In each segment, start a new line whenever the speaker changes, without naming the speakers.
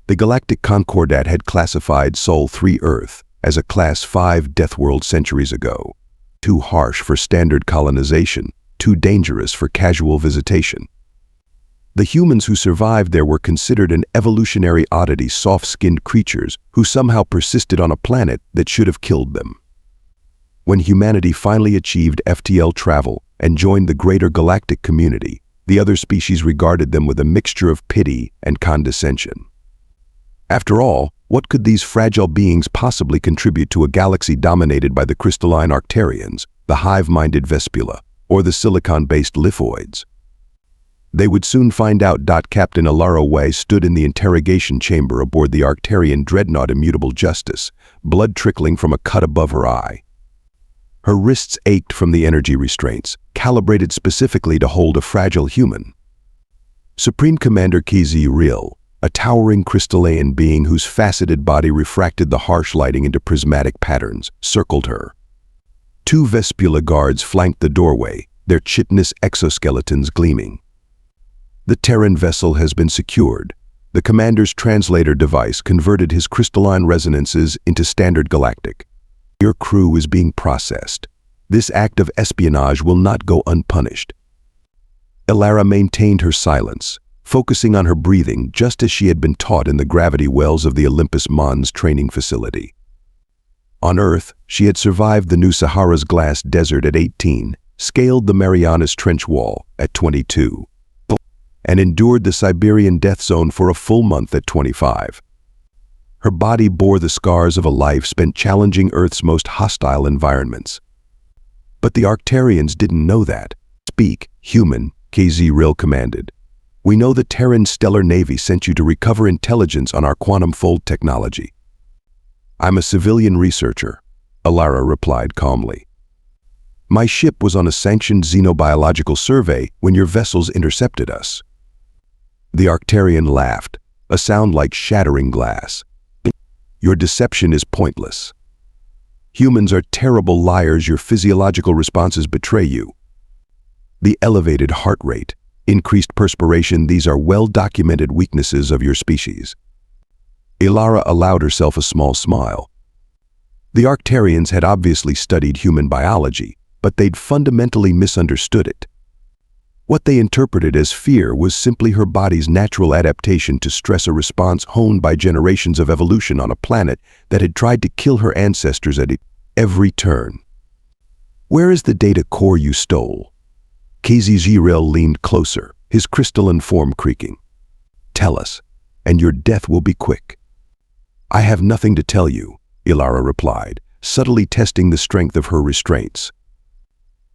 The Galactic Concordat had classified Sol 3 Earth as a Class 5 Deathworld centuries ago. Too harsh for standard colonization, too dangerous for casual visitation. The humans who survived there were considered an evolutionary oddity, soft-skinned creatures who somehow persisted on a planet that should have killed them. When humanity finally achieved FTL travel and joined the greater galactic community, the other species regarded them with a mixture of pity and condescension. After all, what could these fragile beings possibly contribute to a galaxy dominated by the crystalline Arcturians, the hive-minded Vespula, or the silicon-based Lithoids? They would soon find out. Captain Alara Wei stood in the interrogation chamber aboard the Arcturian dreadnought Immutable Justice, blood trickling from a cut above her eye. Her wrists ached from the energy restraints, calibrated specifically to hold a fragile human. Supreme Commander Kezi Real, a towering crystalline being whose faceted body refracted the harsh lighting into prismatic patterns, circled her. Two Vespula guards flanked the doorway, their chitinous exoskeletons gleaming. The Terran vessel has been secured. The commander's translator device converted his crystalline resonances into standard galactic. Your crew is being processed. This act of espionage will not go unpunished. Alara maintained her silence, focusing on her breathing just as she had been taught in the gravity wells of the Olympus Mons training facility. On Earth, she had survived the New Sahara's glass desert at 18, scaled the Marianas Trench Wall at 22, and endured the Siberian death zone for a full month at 25. Her body bore the scars of a life spent challenging Earth's most hostile environments. But the Arcturians didn't know that. Speak, human, KZ Rill commanded. We know the Terran Stellar Navy sent you to recover intelligence on our quantum fold technology. I'm a civilian researcher, Alara replied calmly. My ship was on a sanctioned xenobiological survey when your vessels intercepted us. The Arcturian laughed, a sound like shattering glass. Your deception is pointless. Humans are terrible liars. Your physiological responses betray you. The elevated heart rate, increased perspiration, these are well-documented weaknesses of your species. Alara allowed herself a small smile. The Arcturians had obviously studied human biology, but they'd fundamentally misunderstood it. What they interpreted as fear was simply her body's natural adaptation to stress, a response honed by generations of evolution on a planet that had tried to kill her ancestors at every turn. Where is the data core you stole? KZZRL leaned closer, his crystalline form creaking. Tell us, and your death will be quick. I have nothing to tell you, Alara replied, subtly testing the strength of her restraints.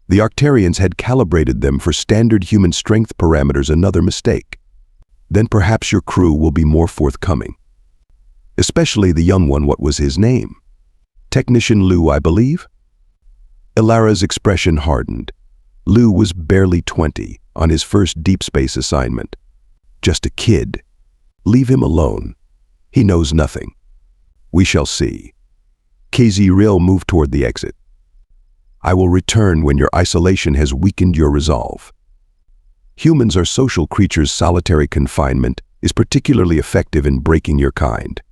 The Arcturians had calibrated them for standard human strength parameters, another mistake. Then perhaps your crew will be more forthcoming. Especially the young one. What was his name? Technician Lu, I believe? Alara's expression hardened. Lu was barely 20 on his first deep space assignment. Just a kid. Leave him alone. He knows nothing. We shall see. KZ Real moved toward the exit. I will return when your isolation has weakened your resolve. Humans are social creatures. Solitary confinement is particularly effective in breaking your kind.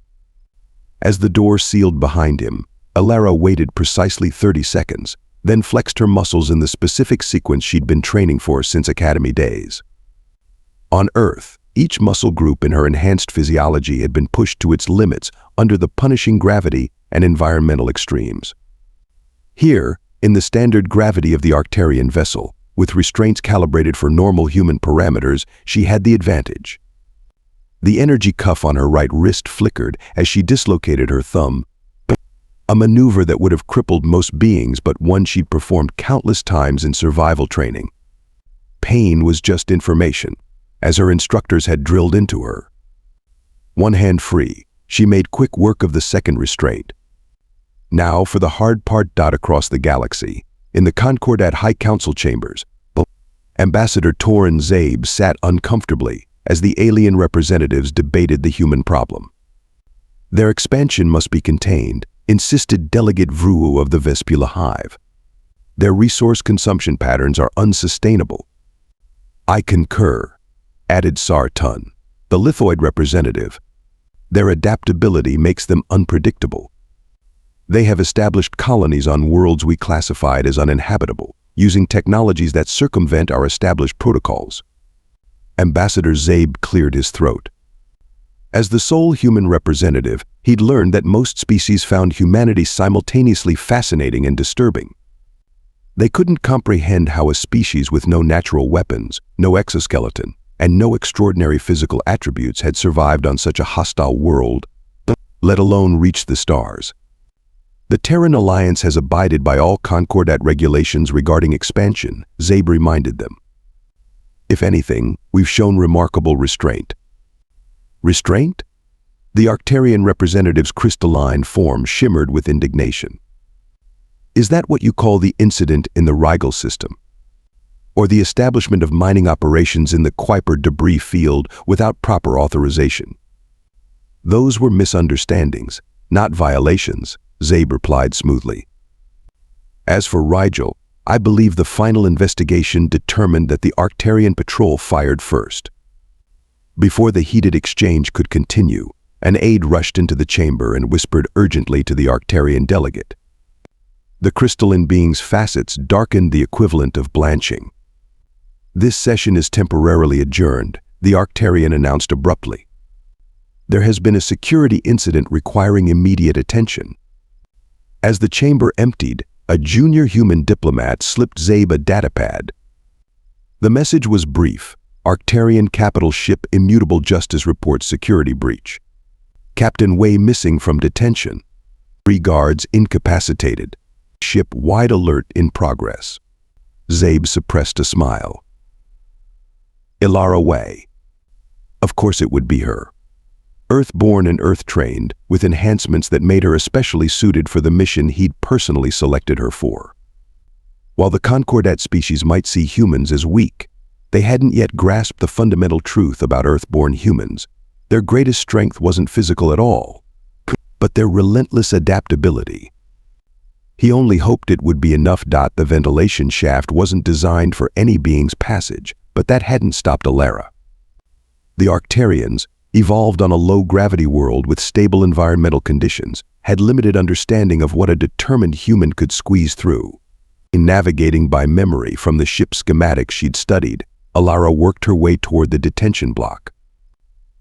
As the door sealed behind him, Alara waited precisely 30 seconds, then flexed her muscles in the specific sequence she'd been training for since academy days. On Earth, each muscle group in her enhanced physiology had been pushed to its limits under the punishing gravity and environmental extremes. Here, in the standard gravity of the Arcturian vessel, with restraints calibrated for normal human parameters, she had the advantage. The energy cuff on her right wrist flickered as she dislocated her thumb, a maneuver that would have crippled most beings, but one she'd performed countless times in survival training. Pain was just information, as her instructors had drilled into her. One hand free, she made quick work of the second restraint. Now for the hard part. Across the galaxy, in the Concordat High Council chambers, Ambassador Torin Zabe sat uncomfortably as the alien representatives debated the human problem. Their expansion must be contained, insisted Delegate Vruu of the Vespula Hive. Their resource consumption patterns are unsustainable. I concur, added Sar Tun, the Lithoid representative. Their adaptability makes them unpredictable. They have established colonies on worlds we classified as uninhabitable, using technologies that circumvent our established protocols. Ambassador Zabe cleared his throat. As the sole human representative, he'd learned that most species found humanity simultaneously fascinating and disturbing. They couldn't comprehend how a species with no natural weapons, no exoskeleton, and no extraordinary physical attributes had survived on such a hostile world, let alone reach the stars. The Terran Alliance has abided by all Concordat regulations regarding expansion, Zabe reminded them. If anything, we've shown remarkable restraint. Restraint? The Arcturian representative's crystalline form shimmered with indignation. Is that what you call the incident in the Rigel system? Or the establishment of mining operations in the Kuiper debris field without proper authorization? Those were misunderstandings, not violations, Zabe replied smoothly. As for Rigel, I believe the final investigation determined that the Arcturian patrol fired first. Before the heated exchange could continue, an aide rushed into the chamber and whispered urgently to the Arcturian delegate. The crystalline being's facets darkened the equivalent of blanching. This session is temporarily adjourned, the Arcturian announced abruptly. There has been a security incident requiring immediate attention. As the chamber emptied, a junior human diplomat slipped Zabe a datapad. The message was brief. Arcturian capital ship Immutable Justice reports security breach. Captain Wei missing from detention. 3 guards incapacitated. Ship wide alert in progress. Zabe suppressed a smile. Ilara Wei. Of course it would be her. Earth-born and Earth-trained, with enhancements that made her especially suited for the mission he'd personally selected her for. While the Concordat species might see humans as weak, they hadn't yet grasped the fundamental truth about Earth-born humans. Their greatest strength wasn't physical at all, but their relentless adaptability. He only hoped it would be enough. The ventilation shaft wasn't designed for any being's passage, but that hadn't stopped Ilara. The Arcturians, evolved on a low-gravity world with stable environmental conditions, had limited understanding of what a determined human could squeeze through. In navigating by memory from the ship's schematics she'd studied, Ilara worked her way toward the detention block.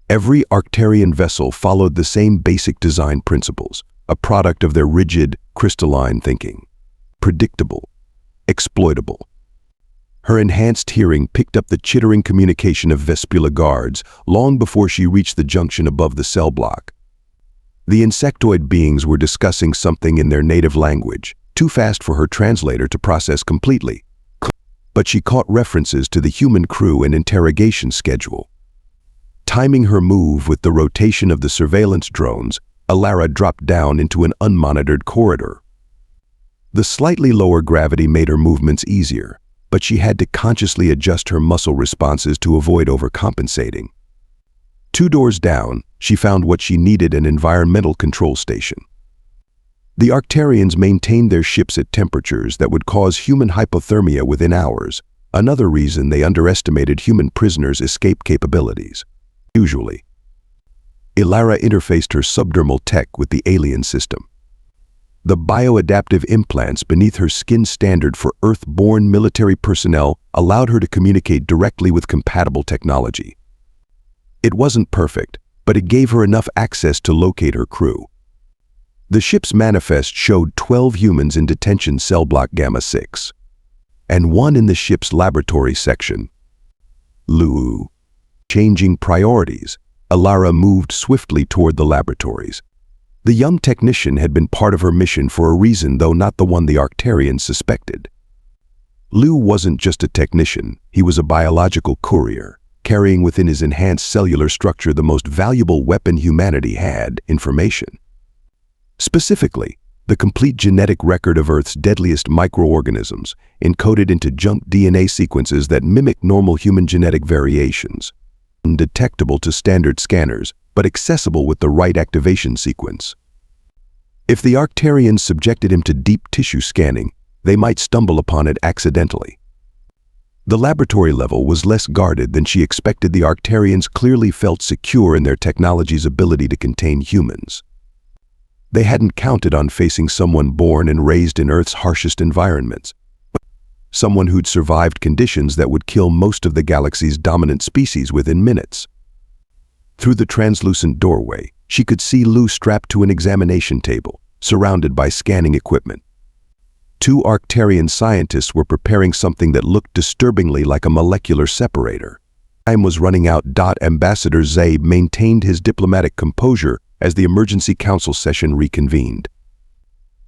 Every Arcturian vessel followed the same basic design principles, a product of their rigid, crystalline thinking. Predictable, exploitable. Her enhanced hearing picked up the chittering communication of Vespula guards long before she reached the junction above the cell block. The insectoid beings were discussing something in their native language, too fast for her translator to process completely. But she caught references to the human crew and interrogation schedule. Timing her move with the rotation of the surveillance drones, Ilara dropped down into an unmonitored corridor. The slightly lower gravity made her movements easier, but she had to consciously adjust her muscle responses to avoid overcompensating. 2 doors down, she found what she needed: an environmental control station. The Arcturians maintained their ships at temperatures that would cause human hypothermia within hours, another reason they underestimated human prisoners' escape capabilities. Usually, Ilara interfaced her subdermal tech with the alien system. The bioadaptive implants beneath her skin, standard for Earth-born military personnel, allowed her to communicate directly with compatible technology. It wasn't perfect, but it gave her enough access to locate her crew. The ship's manifest showed 12 humans in detention cell block Gamma 6, and 1 in the ship's laboratory section. Lu. Changing priorities, Ilara moved swiftly toward the laboratories. The young technician had been part of her mission for a reason, though not the one the Arcturians suspected. Lu wasn't just a technician, he was a biological courier, carrying within his enhanced cellular structure the most valuable weapon humanity had: information. Specifically, the complete genetic record of Earth's deadliest microorganisms, encoded into junk DNA sequences that mimic normal human genetic variations. Undetectable to standard scanners, but accessible with the right activation sequence. If the Arcturians subjected him to deep tissue scanning, they might stumble upon it accidentally. The laboratory level was less guarded than she expected. The Arcturians clearly felt secure in their technology's ability to contain humans. They hadn't counted on facing someone born and raised in Earth's harshest environments. Someone who'd survived conditions that would kill most of the galaxy's dominant species within minutes. Through the translucent doorway, she could see Lu strapped to an examination table, surrounded by scanning equipment. Two Arcturian scientists were preparing something that looked disturbingly like a molecular separator. Time was running out. Ambassador Zabe maintained his diplomatic composure as the emergency council session reconvened.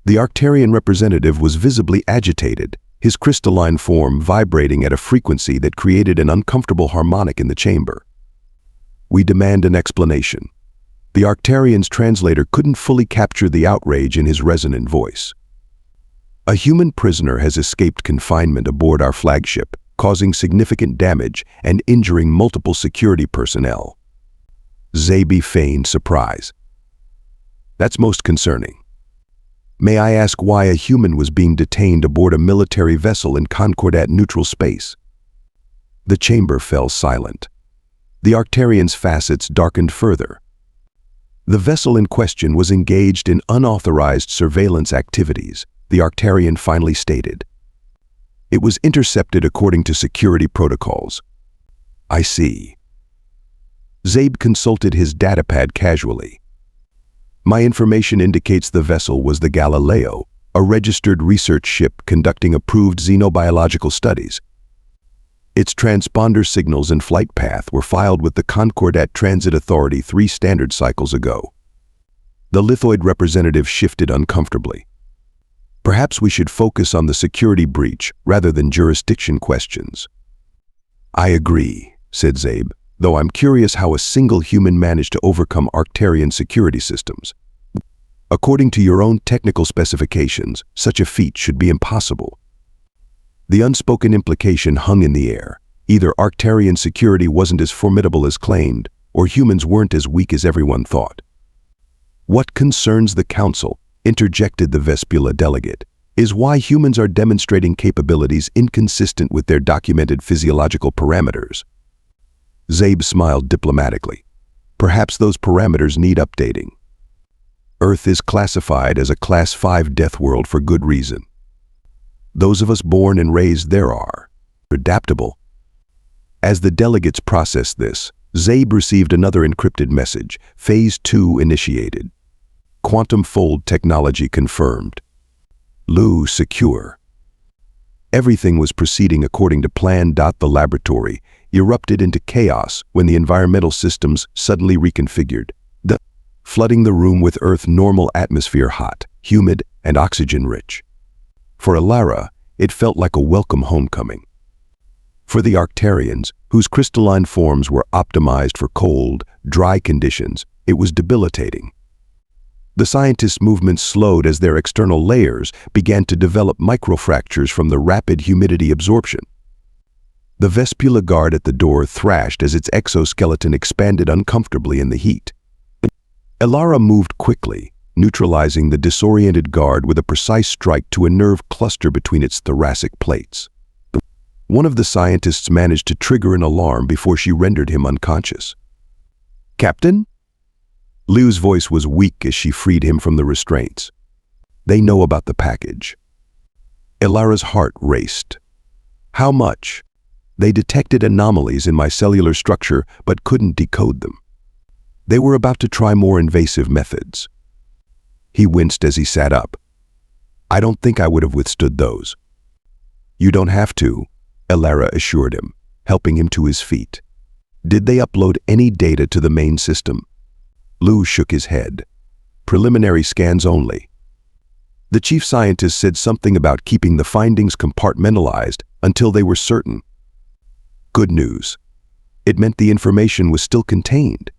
The Arcturian representative was visibly agitated, his crystalline form vibrating at a frequency that created an uncomfortable harmonic in the chamber. "We demand an explanation." The Arcturian's translator couldn't fully capture the outrage in his resonant voice. "A human prisoner has escaped confinement aboard our flagship, causing significant damage and injuring multiple security personnel." Zabe feigned surprise. "That's most concerning. May I ask why a human was being detained aboard a military vessel in Concordat neutral space?" The chamber fell silent. The Arcturian's facets darkened further. The vessel in question was engaged in unauthorized surveillance activities, the Arcturian finally stated. "It was intercepted according to security protocols." "I see." Zabe consulted his datapad casually. "My information indicates the vessel was the Galileo, a registered research ship conducting approved xenobiological studies. Its transponder signals and flight path were filed with the Concordat Transit Authority 3 standard cycles ago." The lithoid representative shifted uncomfortably. "Perhaps we should focus on the security breach rather than jurisdiction questions." "I agree," said Zabe, "though I'm curious how a single human managed to overcome Arcturian security systems. According to your own technical specifications, such a feat should be impossible." The unspoken implication hung in the air. Either Arcturian security wasn't as formidable as claimed, or humans weren't as weak as everyone thought. "What concerns the Council," interjected the Vespula delegate, "is why humans are demonstrating capabilities inconsistent with their documented physiological parameters." Zabe smiled diplomatically. "Perhaps those parameters need updating. Earth is classified as a Class 5 death world for good reason. Those of us born and raised there are adaptable." As the delegates processed this, Zabe received another encrypted message. Phase 2 initiated. Quantum fold technology confirmed. Lu secure. Everything was proceeding according to plan. The laboratory erupted into chaos when the environmental systems suddenly reconfigured, flooding the room with Earth-normal atmosphere, hot, humid, and oxygen-rich. For Alara, it felt like a welcome homecoming. For the Arcturians, whose crystalline forms were optimized for cold, dry conditions, it was debilitating. The scientists' movements slowed as their external layers began to develop microfractures from the rapid humidity absorption. The Vespula guard at the door thrashed as its exoskeleton expanded uncomfortably in the heat. Alara moved quickly, neutralizing the disoriented guard with a precise strike to a nerve cluster between its thoracic plates. One of the scientists managed to trigger an alarm before she rendered him unconscious. "Captain?" Liu's voice was weak as she freed him from the restraints. "They know about the package." Alara's heart raced. "How much?" "They detected anomalies in my cellular structure but couldn't decode them. They were about to try more invasive methods." He winced as he sat up. "I don't think I would have withstood those." "You don't have to," Alara assured him, helping him to his feet. "Did they upload any data to the main system?" Lu shook his head. "Preliminary scans only." The chief scientist said something about keeping the findings compartmentalized until they were certain. Good news. It meant the information was still contained.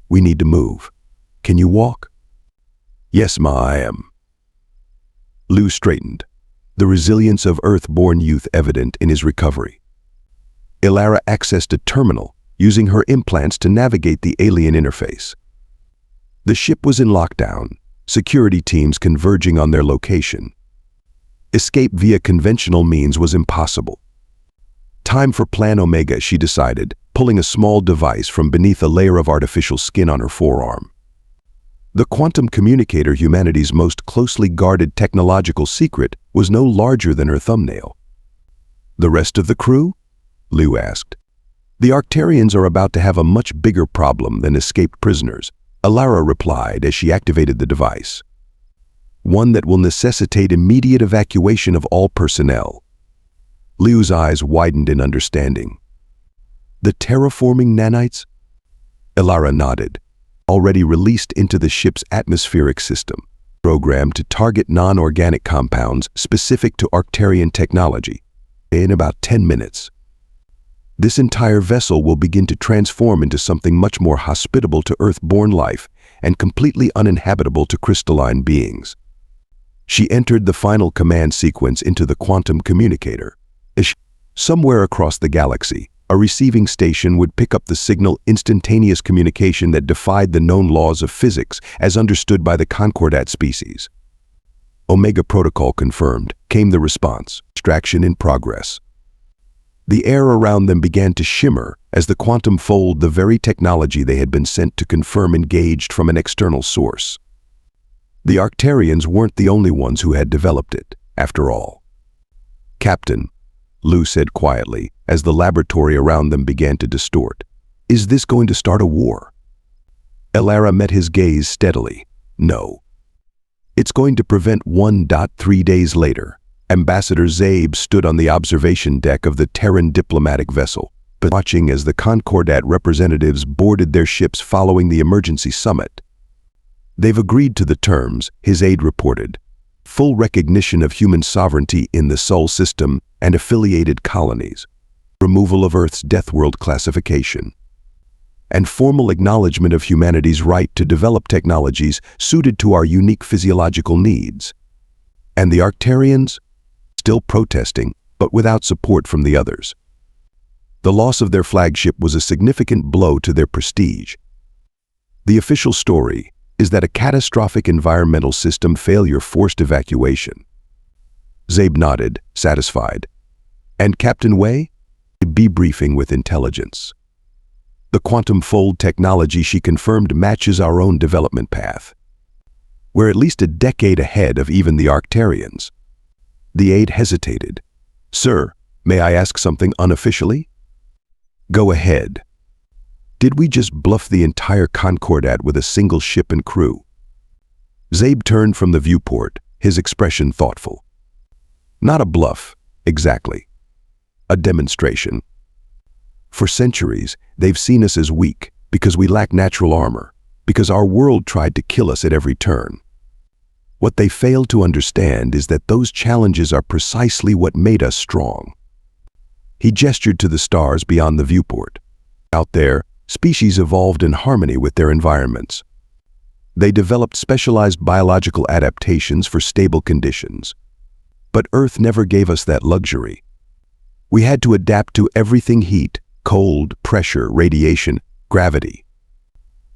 "We need to move. Can you walk?" "Yes, Ma, I am." Lu straightened, the resilience of Earth-born youth evident in his recovery. Alara accessed a terminal, using her implants to navigate the alien interface. The ship was in lockdown, security teams converging on their location. Escape via conventional means was impossible. Time for Plan Omega, she decided, pulling a small device from beneath a layer of artificial skin on her forearm. The quantum communicator, humanity's most closely guarded technological secret, was no larger than her thumbnail. The rest of the crew? Liu asked. The Arcturians are about to have a much bigger problem than escaped prisoners, Alara replied as she activated the device. One that will necessitate immediate evacuation of all personnel. Liu's eyes widened in understanding. The terraforming nanites? Alara nodded. Already released into the ship's atmospheric system, programmed to target non-organic compounds specific to Arcturian technology. In about 10 minutes. This entire vessel will begin to transform into something much more hospitable to Earth-born life and completely uninhabitable to crystalline beings. She entered the final command sequence into the quantum communicator. Somewhere across the galaxy, a receiving station would pick up the signal, instantaneous communication that defied the known laws of physics as understood by the Concordat species. Omega Protocol confirmed, came the response, extraction in progress. The air around them began to shimmer as the quantum fold, the very technology they had been sent to confirm, engaged from an external source. The Arcturians weren't the only ones who had developed it, after all. Captain, Liu said quietly, as the laboratory around them began to distort. Is this going to start a war? Alara met his gaze steadily. No. It's going to prevent 1.3 days later. Ambassador Zabe stood on the observation deck of the Terran diplomatic vessel, watching as the Concordat representatives boarded their ships following the emergency summit. They've agreed to the terms, his aide reported. Full recognition of human sovereignty in the Sol system and affiliated colonies. Removal of Earth's Deathworld classification. And formal acknowledgement of humanity's right to develop technologies suited to our unique physiological needs. And the Arcturians? Still protesting, but without support from the others. The loss of their flagship was a significant blow to their prestige. The official story is that a catastrophic environmental system failure forced evacuation. Zabe nodded, satisfied. And Captain Wei? Debriefing with intelligence. The quantum fold technology, she confirmed, matches our own development path. We're at least a decade ahead of even the Arcturians. The aide hesitated. Sir, may I ask something unofficially? Go ahead. Did we just bluff the entire Concordat with a single ship and crew? Zabe turned from the viewport, his expression thoughtful. Not a bluff, exactly. A demonstration. For centuries, they've seen us as weak because we lack natural armor, because our world tried to kill us at every turn. What they failed to understand is that those challenges are precisely what made us strong. He gestured to the stars beyond the viewport. Out there, species evolved in harmony with their environments. They developed specialized biological adaptations for stable conditions. But Earth never gave us that luxury. We had to adapt to everything: heat, cold, pressure, radiation, gravity.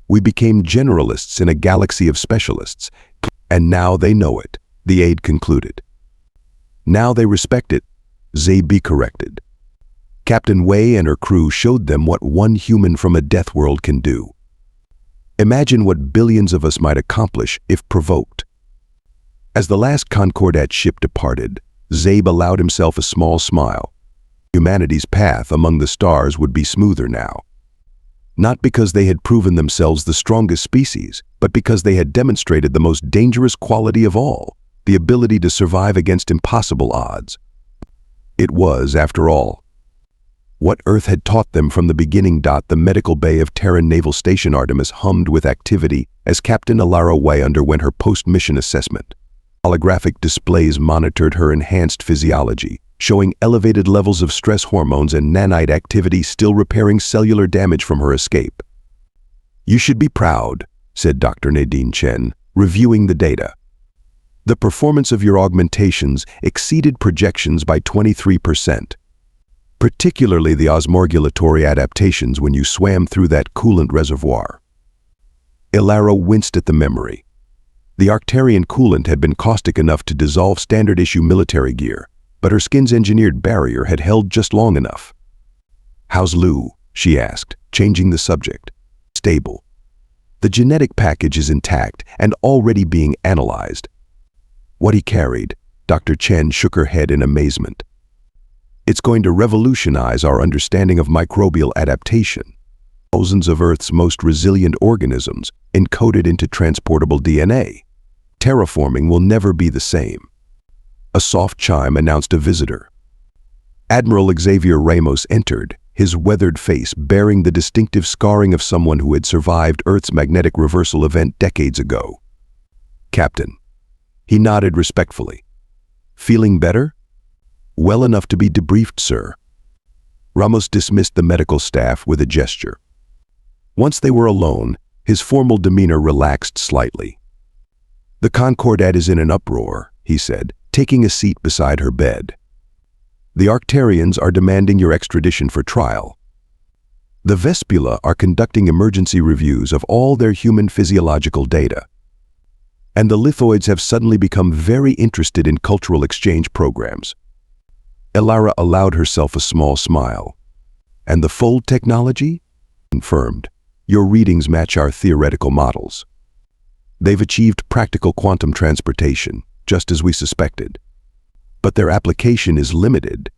We became generalists in a galaxy of specialists. And now they know it, the aide concluded. Now they respect it, Zabe corrected. Captain Wei and her crew showed them what one human from a death world can do. Imagine what billions of us might accomplish if provoked. As the last Concordat ship departed, Zabe allowed himself a small smile. Humanity's path among the stars would be smoother now. Not because they had proven themselves the strongest species, but because they had demonstrated the most dangerous quality of all, the ability to survive against impossible odds. It was, after all, what Earth had taught them from the beginning. The medical bay of Terran Naval Station Artemis hummed with activity as Captain Alara Wei underwent her post-mission assessment. Holographic displays monitored her enhanced physiology, showing elevated levels of stress hormones and nanite activity, still repairing cellular damage from her escape. You should be proud, said Dr. Nadine Chen, reviewing the data. The performance of your augmentations exceeded projections by 23%. Particularly the osmorgulatory adaptations when you swam through that coolant reservoir. Alara winced at the memory. The Arcturian coolant had been caustic enough to dissolve standard-issue military gear, but her skin's engineered barrier had held just long enough. "How's Lou?" she asked, changing the subject. "Stable. The genetic package is intact and already being analyzed." "What he carried?" Dr. Chen shook her head in amazement. "It's going to revolutionize our understanding of microbial adaptation. Thousands of Earth's most resilient organisms encoded into transportable DNA. Terraforming will never be the same." A soft chime announced a visitor. Admiral Xavier Ramos entered, his weathered face bearing the distinctive scarring of someone who had survived Earth's magnetic reversal event decades ago. "Captain." He nodded respectfully. "Feeling better?" "Well enough to be debriefed, sir." Ramos dismissed the medical staff with a gesture. Once they were alone, his formal demeanor relaxed slightly. "The Concordat is in an uproar," he said, taking a seat beside her bed. "The Arcturians are demanding your extradition for trial. The Vespula are conducting emergency reviews of all their human physiological data. And the Lithoids have suddenly become very interested in cultural exchange programs." Elara allowed herself a small smile. "And the fold technology?" "Confirmed. Your readings match our theoretical models. They've achieved practical quantum transportation, just as we suspected. But their application is limited."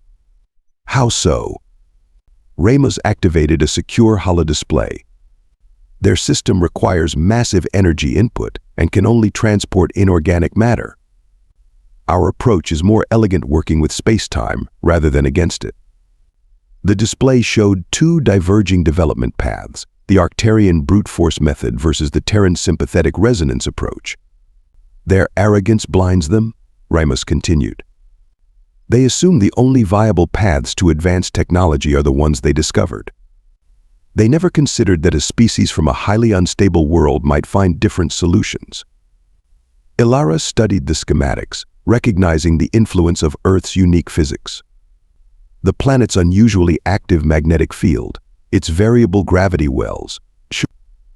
"How so?" Ramos activated a secure holodisplay. "Their system requires massive energy input and can only transport inorganic matter. Our approach is more elegant, working with space-time rather than against it." The display showed two diverging development paths, the Arcturian brute force method versus the Terran sympathetic resonance approach. "Their arrogance blinds them," Ramos continued. "They assume the only viable paths to advanced technology are the ones they discovered. They never considered that a species from a highly unstable world might find different solutions." Elara studied the schematics, recognizing the influence of Earth's unique physics. The planet's unusually active magnetic field, its variable gravity wells,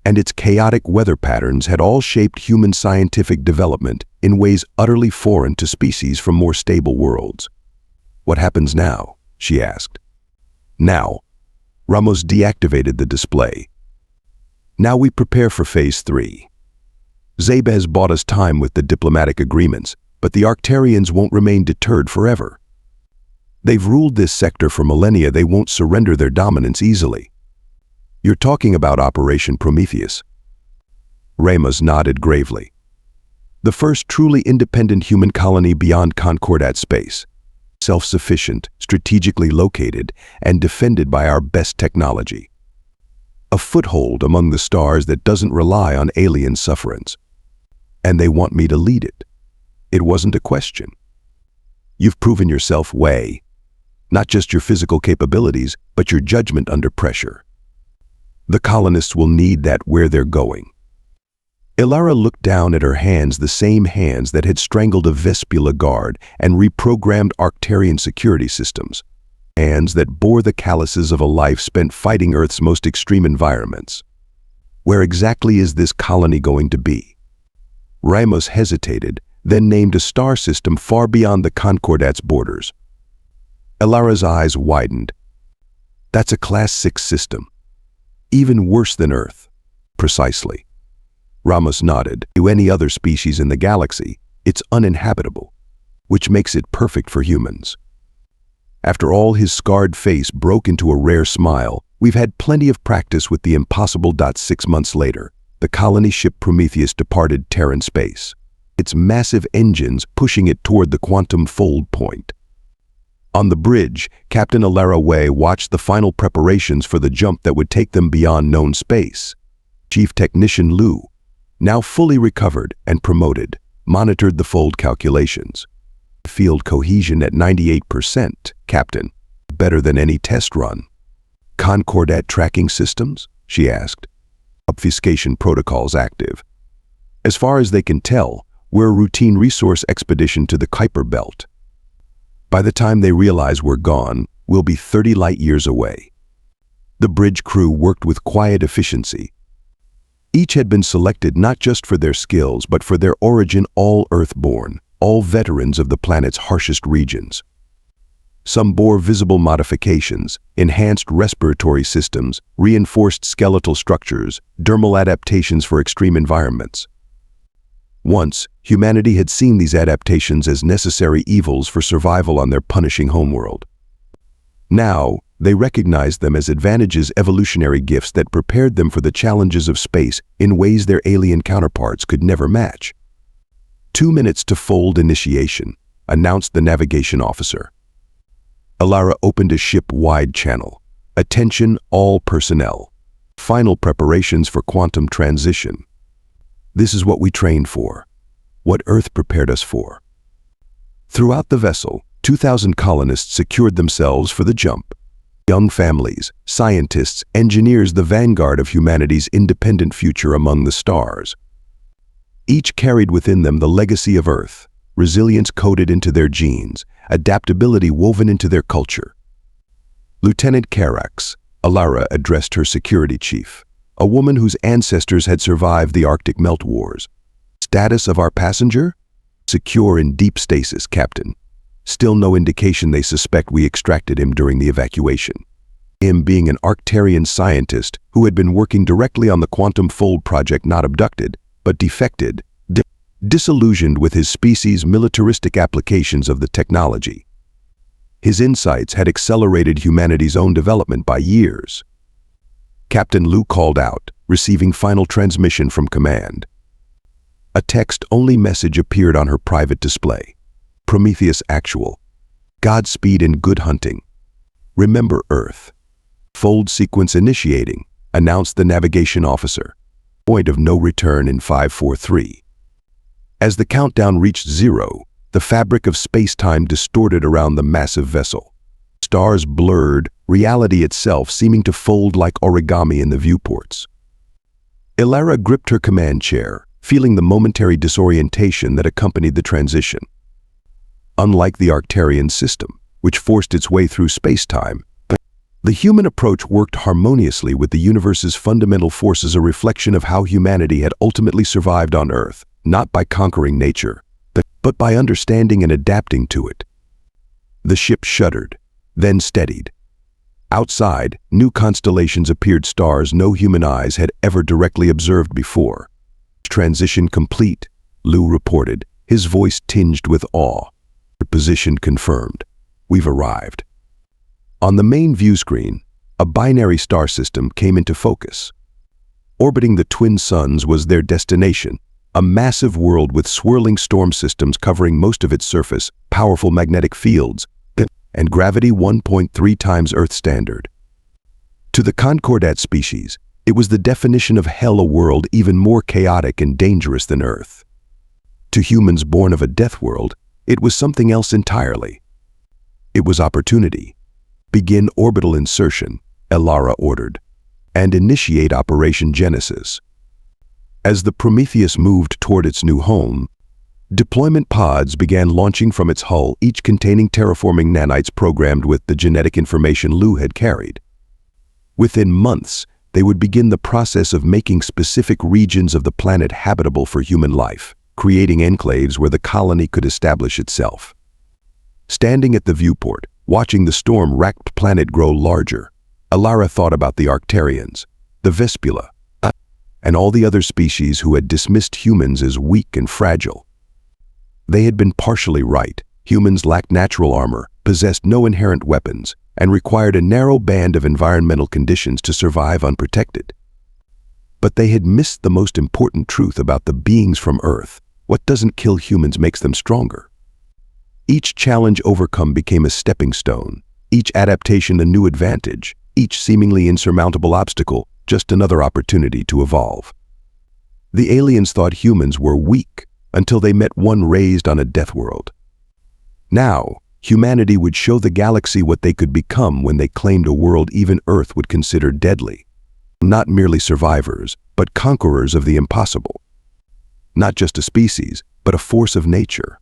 and its chaotic weather patterns had all shaped human scientific development in ways utterly foreign to species from more stable worlds. "What happens now?" she asked. "Now." Ramos deactivated the display. "Now we prepare for Phase 3. Zabez bought us time with the diplomatic agreements, but the Arcturians won't remain deterred forever. They've ruled this sector for millennia. They won't surrender their dominance easily." "You're talking about Operation Prometheus?" Ramos nodded gravely. "The first truly independent human colony beyond Concordat space. Self-sufficient, strategically located, and defended by our best technology. A foothold among the stars that doesn't rely on alien sufferance. And they want me to lead it. It wasn't a question. You've proven yourself way. Not just your physical capabilities, but your judgment under pressure. The colonists will need that where they're going." Elara looked down at her hands, the same hands that had strangled a Vespula guard and reprogrammed Arcturian security systems. Hands that bore the calluses of a life spent fighting Earth's most extreme environments. "Where exactly is this colony going to be?" Ramos hesitated, then named a star system far beyond the Concordat's borders. Elara's eyes widened. "That's a Class 6 system. Even worse than Earth." "Precisely." Ramos nodded. "To any other species in the galaxy, it's uninhabitable, which makes it perfect for humans." After all, his scarred face broke into a rare smile. "We've had plenty of practice with the impossible. 6 months later, the colony ship Prometheus departed Terran space, its massive engines pushing it toward the quantum fold point. On the bridge, Captain Elara Way watched the final preparations for the jump that would take them beyond known space. Chief Technician Lou, now fully recovered and promoted, monitored the fold calculations. "Field cohesion at 98%, Captain. Better than any test run." "Concordat tracking systems?" she asked. "Obfuscation protocols active. As far as they can tell, we're a routine resource expedition to the Kuiper Belt. By the time they realize we're gone, we'll be 30 light years away." The bridge crew worked with quiet efficiency. Each had been selected not just for their skills, but for their origin, all Earth-born, all veterans of the planet's harshest regions. Some bore visible modifications, enhanced respiratory systems, reinforced skeletal structures, dermal adaptations for extreme environments. Once, humanity had seen these adaptations as necessary evils for survival on their punishing homeworld. Now, they recognized them as evolutionary gifts that prepared them for the challenges of space in ways their alien counterparts could never match. 2 minutes to fold initiation, announced the navigation officer. Alara opened a ship-wide channel. Attention all personnel. Final preparations for quantum transition. This is what we trained for. What Earth prepared us for. Throughout the vessel, 2,000 colonists secured themselves for the jump. Young families, scientists, engineers, the vanguard of humanity's independent future among the stars. Each carried within them the legacy of Earth, resilience coded into their genes, adaptability woven into their culture. Lieutenant Carax, Alara addressed her security chief, a woman whose ancestors had survived the Arctic melt wars. Status of our passenger? Secure in deep stasis, Captain. Still no indication they suspect we extracted him during the evacuation. Him being an Arctarian scientist who had been working directly on the Quantum Fold project, not abducted, but defected, disillusioned with his species' militaristic applications of the technology. His insights had accelerated humanity's own development by years. Captain Lu called out, receiving final transmission from command. A text-only message appeared on her private display. Prometheus Actual. Godspeed and good hunting. Remember Earth. Fold sequence initiating, announced the navigation officer. Point of no return in 543. As the countdown reached 0, the fabric of space-time distorted around the massive vessel. Stars blurred, reality itself seeming to fold like origami in the viewports. Alara gripped her command chair, feeling the momentary disorientation that accompanied the transition. Unlike the Arctarian system, which forced its way through space-time, the human approach worked harmoniously with the universe's fundamental forces, a reflection of how humanity had ultimately survived on Earth, not by conquering nature, but by understanding and adapting to it. The ship shuddered, then steadied. Outside, new constellations appeared, stars no human eyes had ever directly observed before. Transition complete, Lu reported, his voice tinged with awe. Position confirmed. We've arrived. On the main view screen, a binary star system came into focus. Orbiting the twin suns was their destination, a massive world with swirling storm systems covering most of its surface, powerful magnetic fields, and gravity 1.3 times Earth standard. To the Concordat species, it was the definition of hell, a world even more chaotic and dangerous than Earth. To humans born of a death world, it was something else entirely. It was opportunity. Begin orbital insertion, Alara ordered, and initiate Operation Genesis. As the Prometheus moved toward its new home, deployment pods began launching from its hull, each containing terraforming nanites programmed with the genetic information Lu had carried. Within months, they would begin the process of making specific regions of the planet habitable for human life, creating enclaves where the colony could establish itself. Standing at the viewport, watching the storm-racked planet grow larger, Alara thought about the Arctarians, the Vespula, and all the other species who had dismissed humans as weak and fragile. They had been partially right. Humans lacked natural armor, possessed no inherent weapons, and required a narrow band of environmental conditions to survive unprotected. But they had missed the most important truth about the beings from Earth. What doesn't kill humans makes them stronger. Each challenge overcome became a stepping stone, each adaptation a new advantage, each seemingly insurmountable obstacle just another opportunity to evolve. The aliens thought humans were weak until they met one raised on a death world. Now, humanity would show the galaxy what they could become when they claimed a world even Earth would consider deadly. Not merely survivors, but conquerors of the impossible. Not just a species, but a force of nature.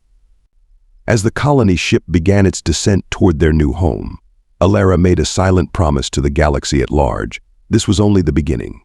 As the colony ship began its descent toward their new home, Alara made a silent promise to the galaxy at large. This was only the beginning.